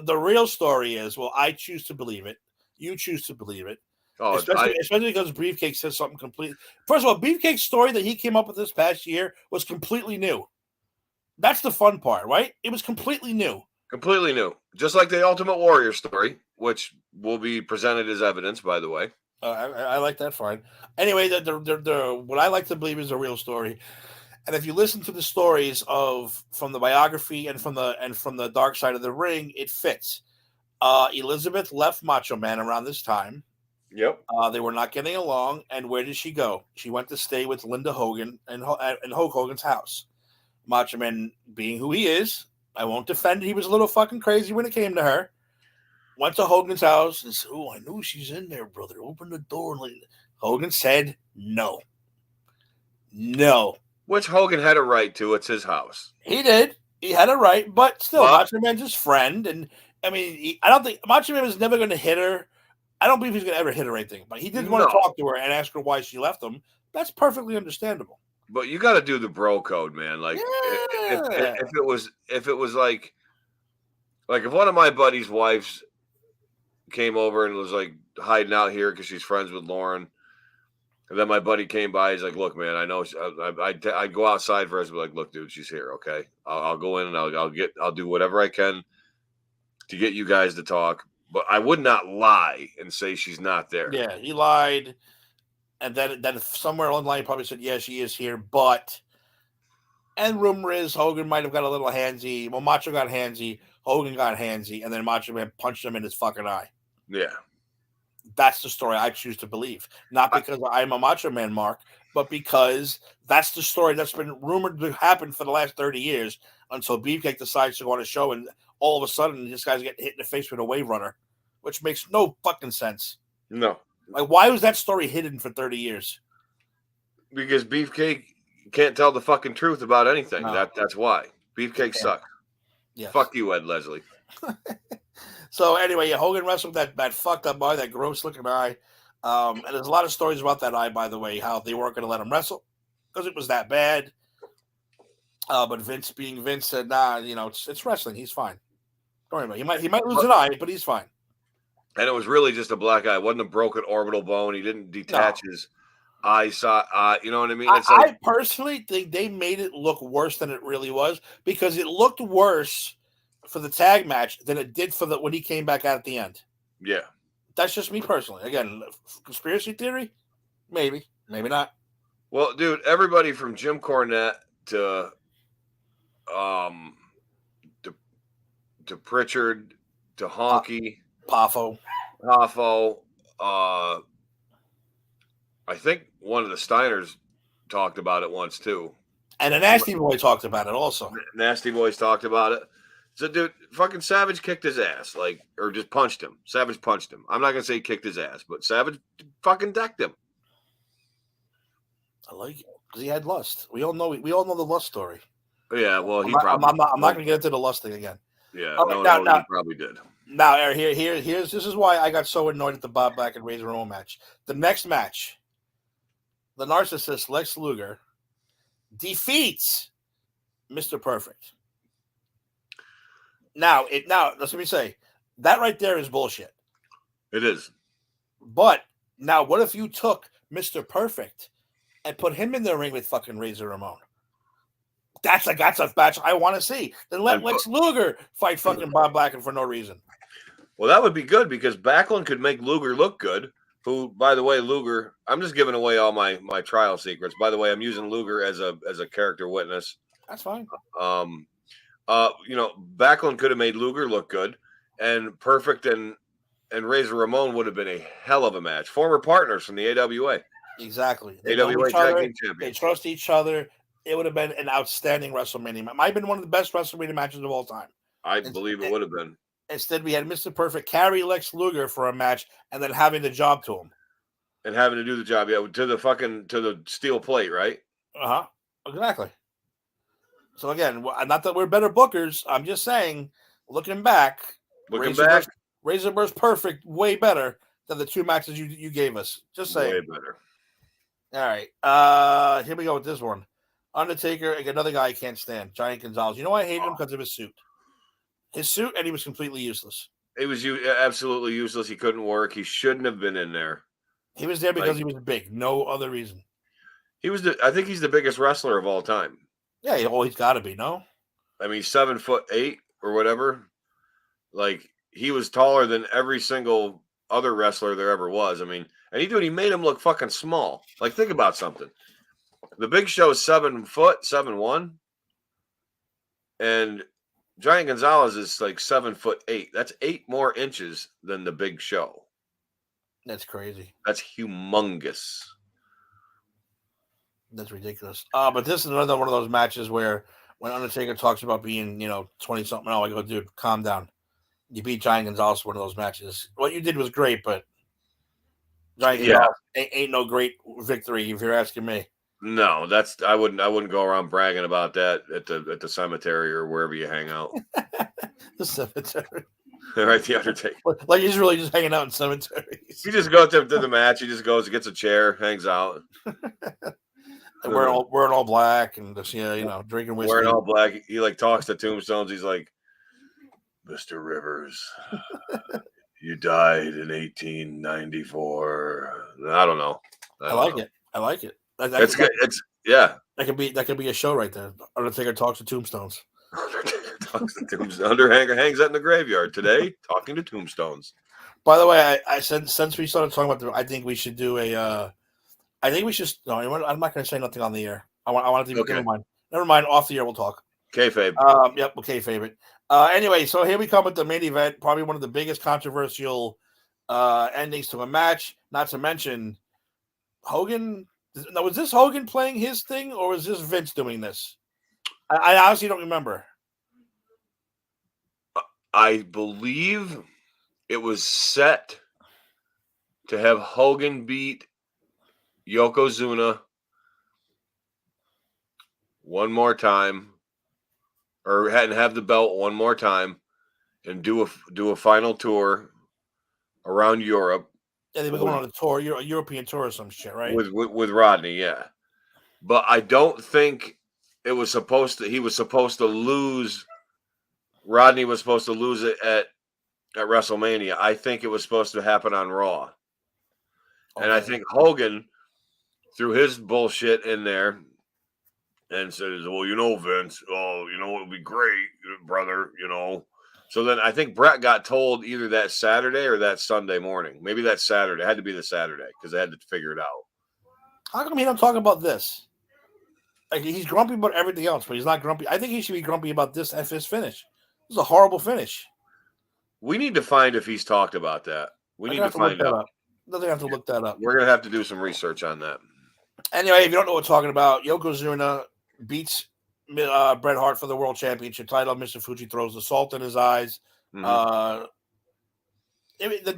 the real story is, well, I choose to believe it. You choose to believe it. Oh, especially because Beefcake says something completely. First of all, Beefcake's story that he came up with this past year was completely new. That's the fun part, right? It was completely new. Completely new. Just like the Ultimate Warrior story, which will be presented as evidence, by the way. I like that fine. Anyway, the what I like to believe is a real story. And if you listen to the stories from the biography and from the Dark Side of the Ring, it fits. Elizabeth left Macho Man around this time. Yep. They were not getting along. And where did she go? She went to stay with Linda Hogan in Hulk Hogan's house. Macho Man, being who he is, I won't defend it. He was a little fucking crazy when it came to her. Went to Hogan's house and said, "Oh, I know she's in there, brother. Open the door." Hogan said no. No. Which Hogan had a right to. It's his house. He did. He had a right, but still, Macho Man's his friend. And, I mean, I don't think Macho Man was never going to hit her. I don't believe he's going to ever hit her or anything. But he did want to talk to her and ask her why she left him. That's perfectly understandable. But you got to do the bro code, man. Like, if it was like if one of my buddy's wives came over and was like hiding out here because she's friends with Lauren, and then my buddy came by, he's like, "Look, man, I know I'd go outside for us, and be like, look, dude, she's here, okay? I'll go in and I'll do whatever I can to get you guys to talk, but I would not lie and say she's not there." Yeah, he lied. And then somewhere online probably said, yeah, she is here, but... And rumor is Hogan might have got a little handsy. Well, Macho got handsy, Hogan got handsy, and then Macho Man punched him in his fucking eye. Yeah. That's the story I choose to believe. Not because I'm a Macho Man, Mark, but because that's the story that's been rumored to happen for the last 30 years until Beefcake decides to go on a show and all of a sudden this guy's getting hit in the face with a wave runner, which makes no fucking sense. No. Like, why was that story hidden for 30 years? Because Beefcake can't tell the fucking truth about anything. No. That's why. Beefcake sucks. Yes. Fuck you, Ed Leslie. So anyway, Hogan wrestled that fucked up eye, that gross looking eye. And there's a lot of stories about that eye, by the way, how they weren't going to let him wrestle because it was that bad. But Vince, being Vince, said, "Nah, it's wrestling. He's fine. Don't worry about it. He might lose an eye, but he's fine." And it was really just a black eye. It wasn't a broken orbital bone. He didn't detach his eye. You know what I mean? It's I personally think they made it look worse than it really was because it looked worse for the tag match than it did for when he came back out at the end. Yeah. That's just me personally. Again, conspiracy theory? Maybe. Maybe not. Well, dude, everybody from Jim Cornette to Pritchard to Honky, Poffo. I think one of the Steiners talked about it once too. And the Nasty Boy talked about it also. Nasty Boys talked about it. So, dude, fucking Savage kicked his ass, or just punched him. Savage punched him. I'm not gonna say he kicked his ass, but Savage fucking decked him. I like it because he had lust. We all know the lust story. Yeah, well, I'm not going to get into the lust thing again. Yeah, okay, he probably did. Now, here's this is why I got so annoyed at the Bob Black and Razor Ramon match. The next match, the narcissist Lex Luger defeats Mr. Perfect. Now, let me say that right there is bullshit. It is. But now, what if you took Mr. Perfect and put him in the ring with fucking Razor Ramon? That's a match I want to see. Then let Lex Luger fight fucking Bob Backlund for no reason. Well, that would be good because Backlund could make Luger look good. Who, by the way, Luger, I'm just giving away all my trial secrets. By the way, I'm using Luger as a character witness. That's fine. Backlund could have made Luger look good, and Perfect and Razor Ramon would have been a hell of a match. Former partners from the AWA. Exactly. AWA Tag Team Champions. They trust each other. It would have been an outstanding WrestleMania. It might have been one of the best WrestleMania matches of all time. I believe it would have been. Instead, we had Mr. Perfect carry Lex Luger for a match and then having the job to him. And having to do the job, yeah, to the steel plate, right? Uh-huh. Exactly. So again, not that we're better bookers. I'm just saying, looking back, Razor vs. Perfect way better than the two matches you gave us. Just saying. Way better. All right. Here we go with this one. Undertaker, another guy I can't stand, Giant Gonzalez. You know why I hated him? Because of his suit. His suit, and he was completely useless. He was absolutely useless. He couldn't work. He shouldn't have been in there. He was there because he was big. No other reason. I think he's the biggest wrestler of all time. Yeah, he's got to be, no? I mean, 7'8" or whatever. Like, he was taller than every single other wrestler there ever was. I mean, and he made him look fucking small. Like, think about something. The Big Show is 7 foot, 7'1", and Giant Gonzalez is like 7'8". That's 8 more inches than the Big Show. That's crazy. That's humongous. That's ridiculous. But this is another one of those matches where when Undertaker talks about being, 20-something, I go, dude, calm down. You beat Giant Gonzalez one of those matches. What you did was great, but Giant Gonzalez ain't no great victory if you're asking me. No, I wouldn't go around bragging about that at the cemetery or wherever you hang out. The cemetery. Right, the Undertaker. Like he's really just hanging out in cemeteries. He just goes to the match. He just goes, gets a chair, hangs out. And wearing all black and just, drinking whiskey. Wearing all black. He talks to Tombstones. He's like, Mr. Rivers, you died in 1894. I don't know. I like it. That's good. That could be a show right there. Undertaker talks to Tombstones. Undertaker talks to Tombstones. Undertaker hangs out in the graveyard today, talking to Tombstones. By the way, I said since we started talking about I think we should do a. I think we should. No, I'm not going to say nothing on the air. I want to. Okay. Never mind. Off the air, we'll talk. Kayfabe. Yep. We'll kayfabe it. Anyway, so here we come with the main event. Probably one of the biggest controversial endings to a match. Not to mention Hogan. Now, was this Hogan playing his thing, or was this Vince doing this? I honestly don't remember. I believe it was set to have Hogan beat Yokozuna one more time, or have the belt one more time, and do a final tour around Europe. Yeah, they were going on a tour, a European tour or some shit, right? With Rodney, yeah. But I don't think it was supposed to. He was supposed to lose. Rodney was supposed to lose it at at WrestleMania. I think it was supposed to happen on Raw. And I Okay. think Hogan threw his bullshit in there and says, well, Vince, it would be great, brother, So then I think Brett got told either that Saturday or that Sunday morning. Maybe that Saturday. It had to be the Saturday because they had to figure it out. How come he don't talk about this? Like, he's grumpy about everything else, but he's not grumpy. I think he should be grumpy about this and his finish. This is a horrible finish. We need to find if he's talked about that. We need to find out. Nothing have to look that up. We're going to have to do some research on that. Anyway, if you don't know what we're talking about, Yokozuna beats Bret Hart for the World Championship title. Mr. Fuji throws the salt in his eyes. Mm-hmm.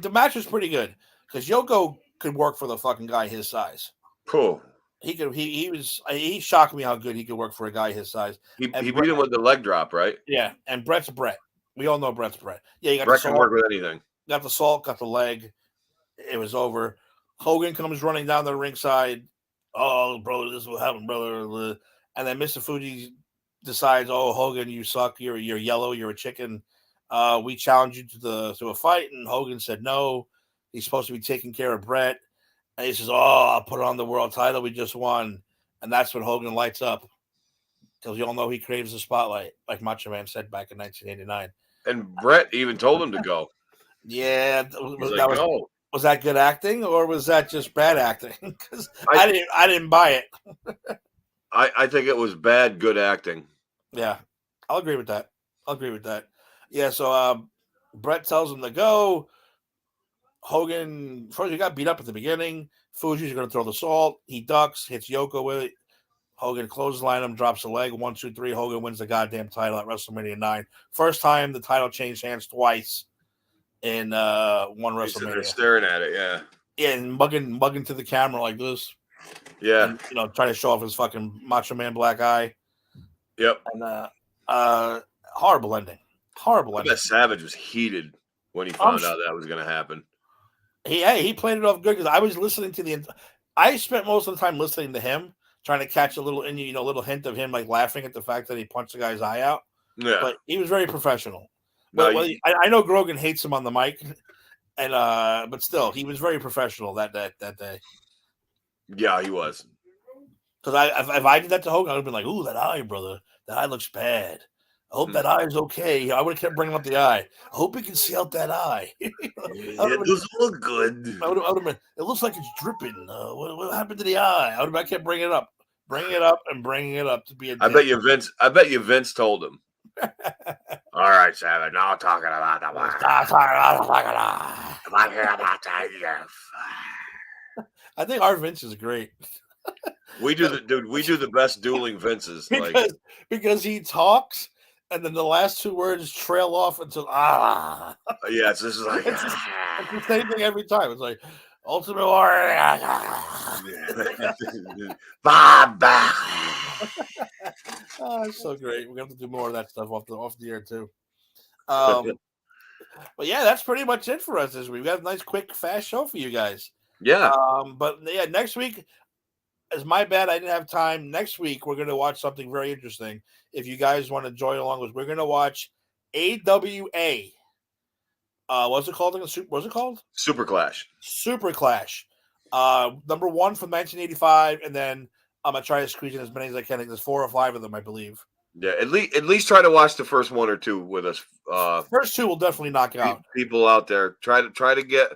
The match was pretty good because Yoko could work for the fucking guy his size. Cool. He shocked me how good he could work for a guy his size. He beat him with the leg drop, right? Yeah, and Brett's Brett. We all know Brett's Brett. Yeah, you got Brett the salt, can work with anything. Got the salt, got the leg. It was over. Hogan comes running down the ringside. Oh, brother, this is what happened, brother. And then Mr. Fuji decides, oh, Hogan, you suck. You're yellow. You're a chicken. We challenge you to a fight. And Hogan said no. He's supposed to be taking care of Brett. And he says, oh, I'll put on the world title. We just won. And that's when Hogan lights up. Because you all know he craves the spotlight, like Macho Man said back in 1989. And Brett even told him to go. Yeah. No. Was that good acting or was that just bad acting? Because I didn't buy it. I think it was bad, good acting. Yeah, I'll agree with that. Yeah, so Brett tells him to go. Hogan, first he got beat up at the beginning. Fuji's going to throw the salt. He ducks, hits Yoko with it. Hogan clothesline him, drops a leg. 1, 2, 3. Hogan wins the goddamn title at WrestleMania 9. First time the title changed hands twice in one WrestleMania. They're staring at it, yeah. Yeah, and mugging to the camera like this. Yeah. And, trying to show off his fucking Macho Man black eye. Yep. And horrible ending. Horrible ending. I bet Savage was heated when he found out that was going to happen. He played it off good because I was listening to I spent most of the time listening to him, trying to catch a little little hint of him like laughing at the fact that he punched the guy's eye out. Yeah. But he was very professional. But I know Grogan hates him on the mic, and but still, he was very professional that day. Yeah, he was. Because if I did that to Hogan, I would have been like, "Ooh, that eye, brother. That eye looks bad. I hope that eye is okay." I would have kept bringing up the eye. I hope we can see out that eye. It doesn't look good. It looks like it's dripping. What happened to the eye? I kept bringing it up to be a. I bet you Vince told him. All right, Savage. Now talking about the eye. I'm here about that. I think our Vince is great. We do the best dueling Vinces. Because he talks and then the last 2 words trail off until Yes, this is like it's the same thing every time. It's like Ultimate Warrior. Bob. It's so great. We have to do more of that stuff off the air too. But yeah, that's pretty much it for us this week. We got a nice, quick, fast show for you guys. Yeah. But yeah, next week is my bad. I didn't have time. Next week we're going to watch something very interesting. If you guys want to join along with, we're going to watch AWA. What's it called? What's it called? Super Clash. Super Clash. Number 1 from 1985, and then I'm gonna try to squeeze in as many as I can. There's 4 or 5 of them, I believe. Yeah, at least try to watch the first 1 or 2 with us. First 2 will definitely knock out. People out there, try to get.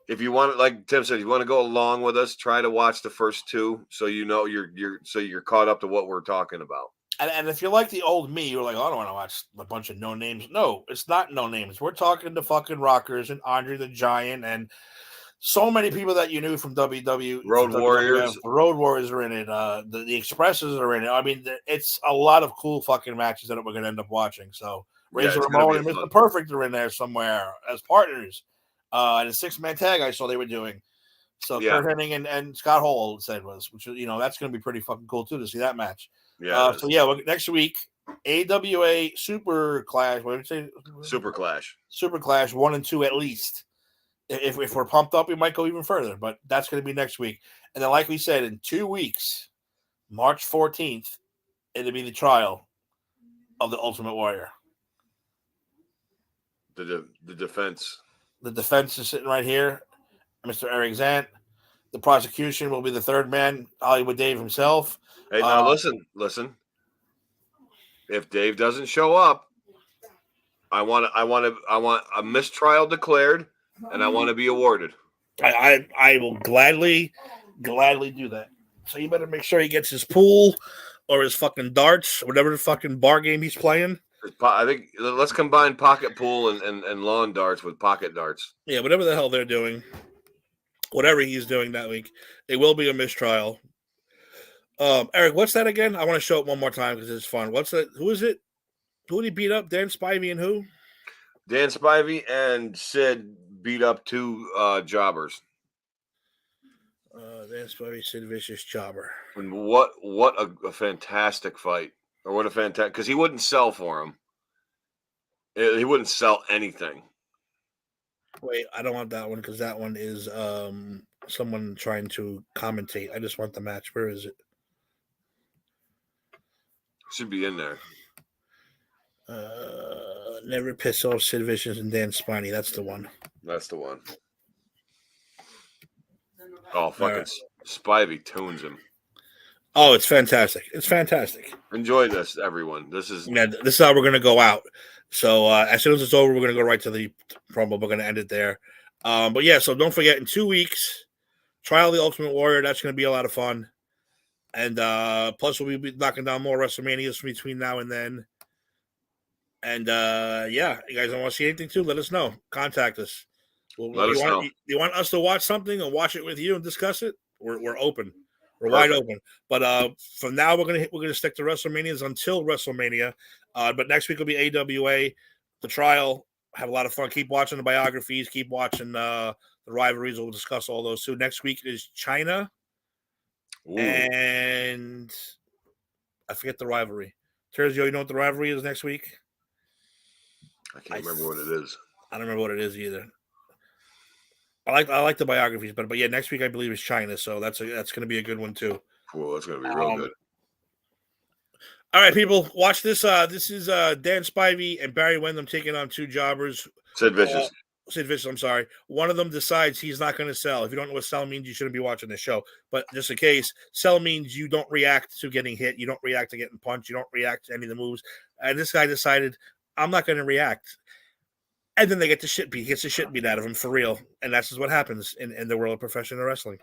If you want, like Tim said, you want to go along with us, try to watch the first 2 so you're caught up to what we're talking about. And if you're like the old me, you're like, oh, I don't want to watch a bunch of no names. No, it's not no names. We're talking to fucking Rockers and Andre the Giant and so many people that you knew from WWE. Road Warriors. The Road Warriors are in it. The Expresses are in it. I mean, it's a lot of cool fucking matches that we're going to end up watching. So Razor Ramon and Mr. Perfect are in there somewhere as partners. And a 6-man tag I saw they were doing. So Kurt Hennig and Scott Hall said which that's going to be pretty fucking cool too to see that match. Yeah. Next week, AWA Super Clash. What did you say? Super Clash 1 and 2 at least. If we're pumped up, we might go even further. But that's going to be next week. And then, like we said, in 2 weeks, March 14th, it'll be the trial of the Ultimate Warrior. The defense. The defense is sitting right here, Mr. Eric Zant. The prosecution will be the third man, Hollywood Dave himself. Hey, now listen. If Dave doesn't show up, I want a mistrial declared, and I want to be awarded. I will gladly do that. So you better make sure he gets his pool or his fucking darts, whatever the fucking bar game he's playing. I think let's combine pocket pool and lawn darts with pocket darts. Yeah, whatever the hell they're doing, whatever he's doing that week, it will be a mistrial. Eric, what's that again? I want to show it one more time because it's fun. What's that? Who is it? Who did he beat up? Dan Spivey and who? Dan Spivey and Sid beat up two jobbers. Dan Spivey, Sid Vicious, jobber. And what a fantastic fight. Or what a fantastic, because he wouldn't sell for him. He wouldn't sell anything. Wait, I don't want that one because that one is someone trying to commentate. I just want the match. Where is it? Should be in there. Never piss off Sid Vicious and Dan Spivey. That's the one. That's the one. Oh, fucking Spivey tunes him. Oh, it's fantastic. It's fantastic. Enjoy this, everyone. This is how we're going to go out. So as soon as it's over, we're going to go right to the promo. We're going to end it there. But yeah, so don't forget, in 2 weeks, Trial of the Ultimate Warrior. That's going to be a lot of fun. And plus, we'll be knocking down more WrestleManias between now and then. And yeah, you guys don't want to see anything too? Let us know. Contact us. Let us know. You want us to watch something and watch it with you and discuss it? We're open. We're wide open. But from now we're gonna stick to WrestleManias until WrestleMania. But next week will be AWA, the trial. Have a lot of fun. Keep watching the biographies. Keep watching the rivalries. We'll discuss all those too. Next week is China, and I forget the rivalry. Terzio, you know what the rivalry is next week? I can't remember what it is. I don't remember what it is either. I like the biographies, but yeah, next week I believe is China, so that's going to be a good one too. Well, that's going to be real good. All right, people, watch this. This is Dan Spivey and Barry Windham taking on two jobbers. Sid Vicious. I'm sorry. One of them decides he's not going to sell. If you don't know what sell means, you shouldn't be watching this show. But just in case, sell means you don't react to getting hit. You don't react to getting punched. You don't react to any of the moves. And this guy decided, I'm not going to react. And then they get the shit beat. He gets the shit beat out of him for real. And that's just what happens in the world of professional wrestling.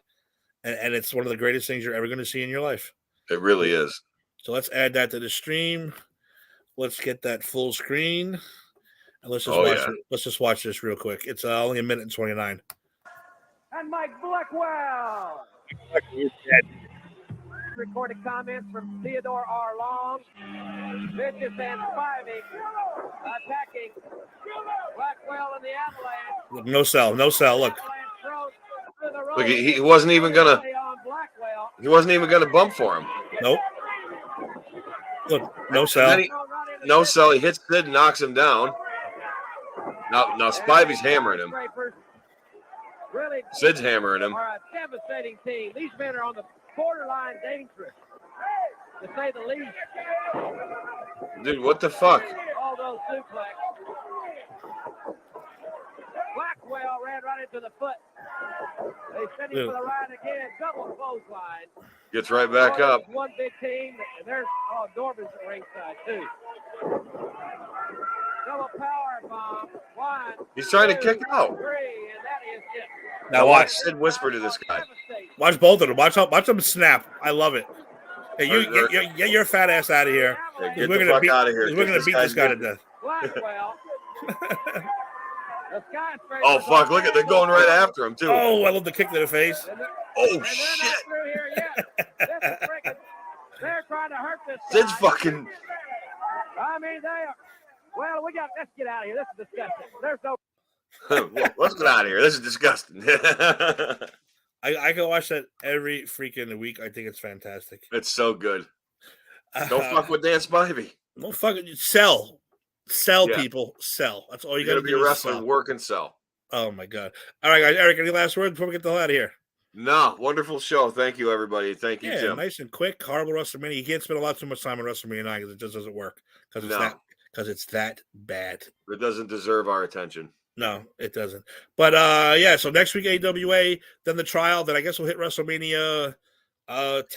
And it's one of the greatest things you're ever going to see in your life. It really is. So let's add that to the stream. Let's get that full screen. And let's just watch it. Let's just watch this real quick. It's only 1:29. And Mike Blackwell. Recorded comments from Theodore R. Long. Vicious and Spivey attacking Blackwell in the avalanche. No sell. Look. Look, he wasn't even gonna. He wasn't even gonna bump for him. Nope. Look, no sell. No sell. He hits Sid and knocks him down. Now Spivey's hammering him. Sid's hammering him. Are a devastating team. These men are on the borderline dangerous, to say the least. Dude, what the fuck? All those suplex. Blackwell ran right into the foot. They sent him for the ride again. Double clothesline. Gets right back up. One big team. And there's Norman's at ringside too. Double power bomb. One. He's trying to kick out. Three, and that is it. Now watch Sid whisper to this guy. Watch both of them. Watch them snap. I love it. Hey, get your fat ass out of here. Hey, get the fuck out of here. We're gonna beat this guy to death. Blackwell. Oh fuck! Look at they're going right after him too. Oh, I love the kick to the face. Oh shit! They're trying to hurt this guy. Sid's fucking. I mean, they are. Well, let's get out of here. This is disgusting. There's no. Let's get out of here. This is disgusting. I can watch that every freaking week. I think it's fantastic. It's so good. Don't fuck with Dan Spivey. Don't fucking sell. People. Sell. That's all you got to be a wrestler. Work and sell. Oh my god! All right, guys. Eric, any last words before we get the hell out of here? No, wonderful show. Thank you, everybody. Thank you, Jim. Nice and quick. Horrible WrestleMania. You can't spend too much time on WrestleMania 9 because it just doesn't work. Because because it's that bad. It doesn't deserve our attention. No, it doesn't. But yeah, so next week AWA, then the trial, then I guess we'll hit WrestleMania 10.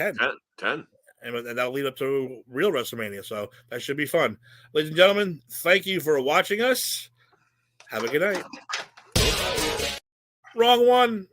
10. And that'll lead up to real WrestleMania. So that should be fun. Ladies and gentlemen, thank you for watching us. Have a good night. Wrong one.